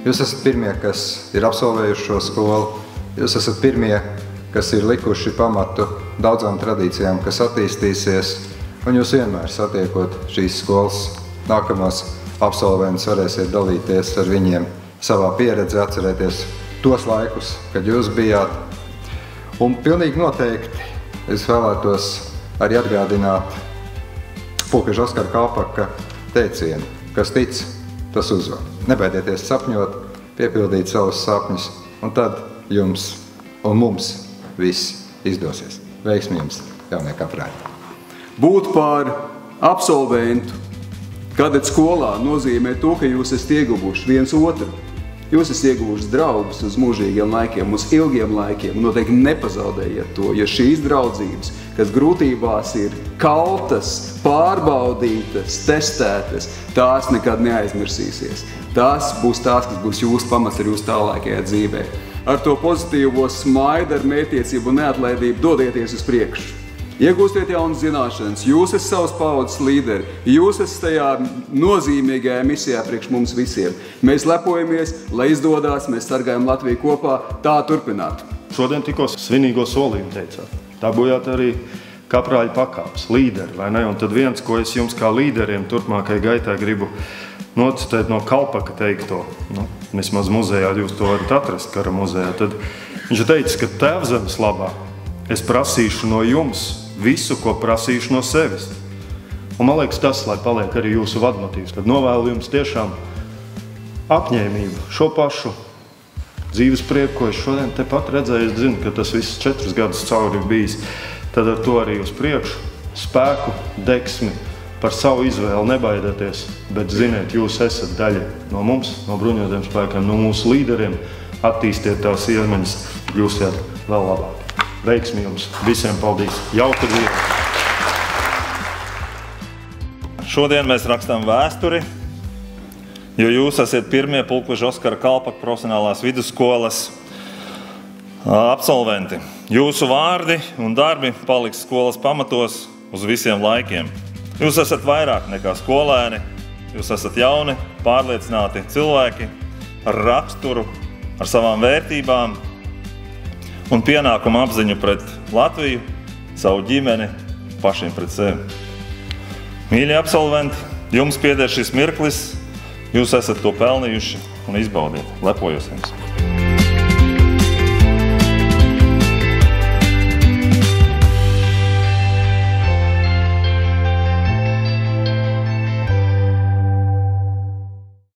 Jūs esat pirmie, kas ir absolvējuši šo skolu. Jūs esat pirmie, kas ir likuši pamatu daudzām tradīcijām, kas attīstīsies. Un jūs vienmēr satiekot šīs skolas nākamās absolventus varēsiet dalīties ar viņiem savā pieredzē, atcerēties tos laikus, kad jūs bijāt. Un pilnīgi noteikti es vēlētos arī atgādināt pulkveža Oskara Kalpaka teicienu, kas tic, tas uzvar. Nebaidieties sapņot, piepildīt savus sapņus, un tad jums un mums viss izdosies. Veiksmi jums, jaunie kaprāļi! Būt par absolventu kadets skolā nozīmē to, ka jūs esat ieguvuši viens otru. Jūs esat ieguvuši draugus uz mūžīgiem laikiem, uz ilgiem laikiem. Noteikti nepazaudējiet to, jo šīs draudzības, kas grūtībās ir kaltas, pārbaudītas, testētas, tās nekad neaizmirsīsies. Tās būs tās, kas būs jūsu pamats ar jūsu tālākajā dzīvē. Ar to pozitīvo smaidu, ar mērķtiecību un neatlaidību dodieties uz priekšu. Iegūstiet jaunas zināšanas, jūs esat savas paudzes līderi, jūs esat tajā nozīmīgajā misijā priekš mums visiem. Mēs lepojamies, lai izdodās, mēs sargājam Latviju kopā, tā turpināt. Šodien tikko svinīgo solījumu teicāt. Tā bojāt arī kaprāļu pakāpes, līderi, vai ne? Un tad viens, ko es jums kā līderiem turpmākajai gaitai gribu nocitēt no Kalpaka teikto, vismaz muzejā jūs to varat atrast, Kara muzejā, tad viņš teica, ka Tēvzemes labā es prasīšu no jums visu, ko prasīšu no sevis. Un man liekas tas, lai paliek arī jūsu vadmotīvs, tad novēlu jums tiešām apņēmību, šo pašu dzīves prieku, ko es šodien tepat redzēju, es zinu, ka tas viss 4 gadus cauri ir bijis, tad ar to arī uz priekšu, spēku, deksmi, par savu izvēli nebaidieties, bet ziniet, jūs esat daļa no mums, no bruņotajiem spēkiem, no mūsu līderiem, attīstiet tās iemaņas, kļūsiet vēl labāk. Veiksmi jums visiem, paldies! Jauka diena! Šodien mēs rakstām vēsturi, jo jūs esat pirmie pulkveža Oskara Kalpaka profesionālās vidusskolas absolventi. Jūsu vārdi un darbi paliks skolas pamatos uz visiem laikiem. Jūs esat vairāk nekā skolēni, jūs esat jauni, pārliecināti cilvēki ar raksturu, ar savām vērtībām un pienākumu apziņu pret Latviju, savu ģimeni, pašiem pret sevi. Mīļie absolventi, jums pieder šis mirklis, jūs esat to pelnījuši un izbaudiet. Lepojos jums!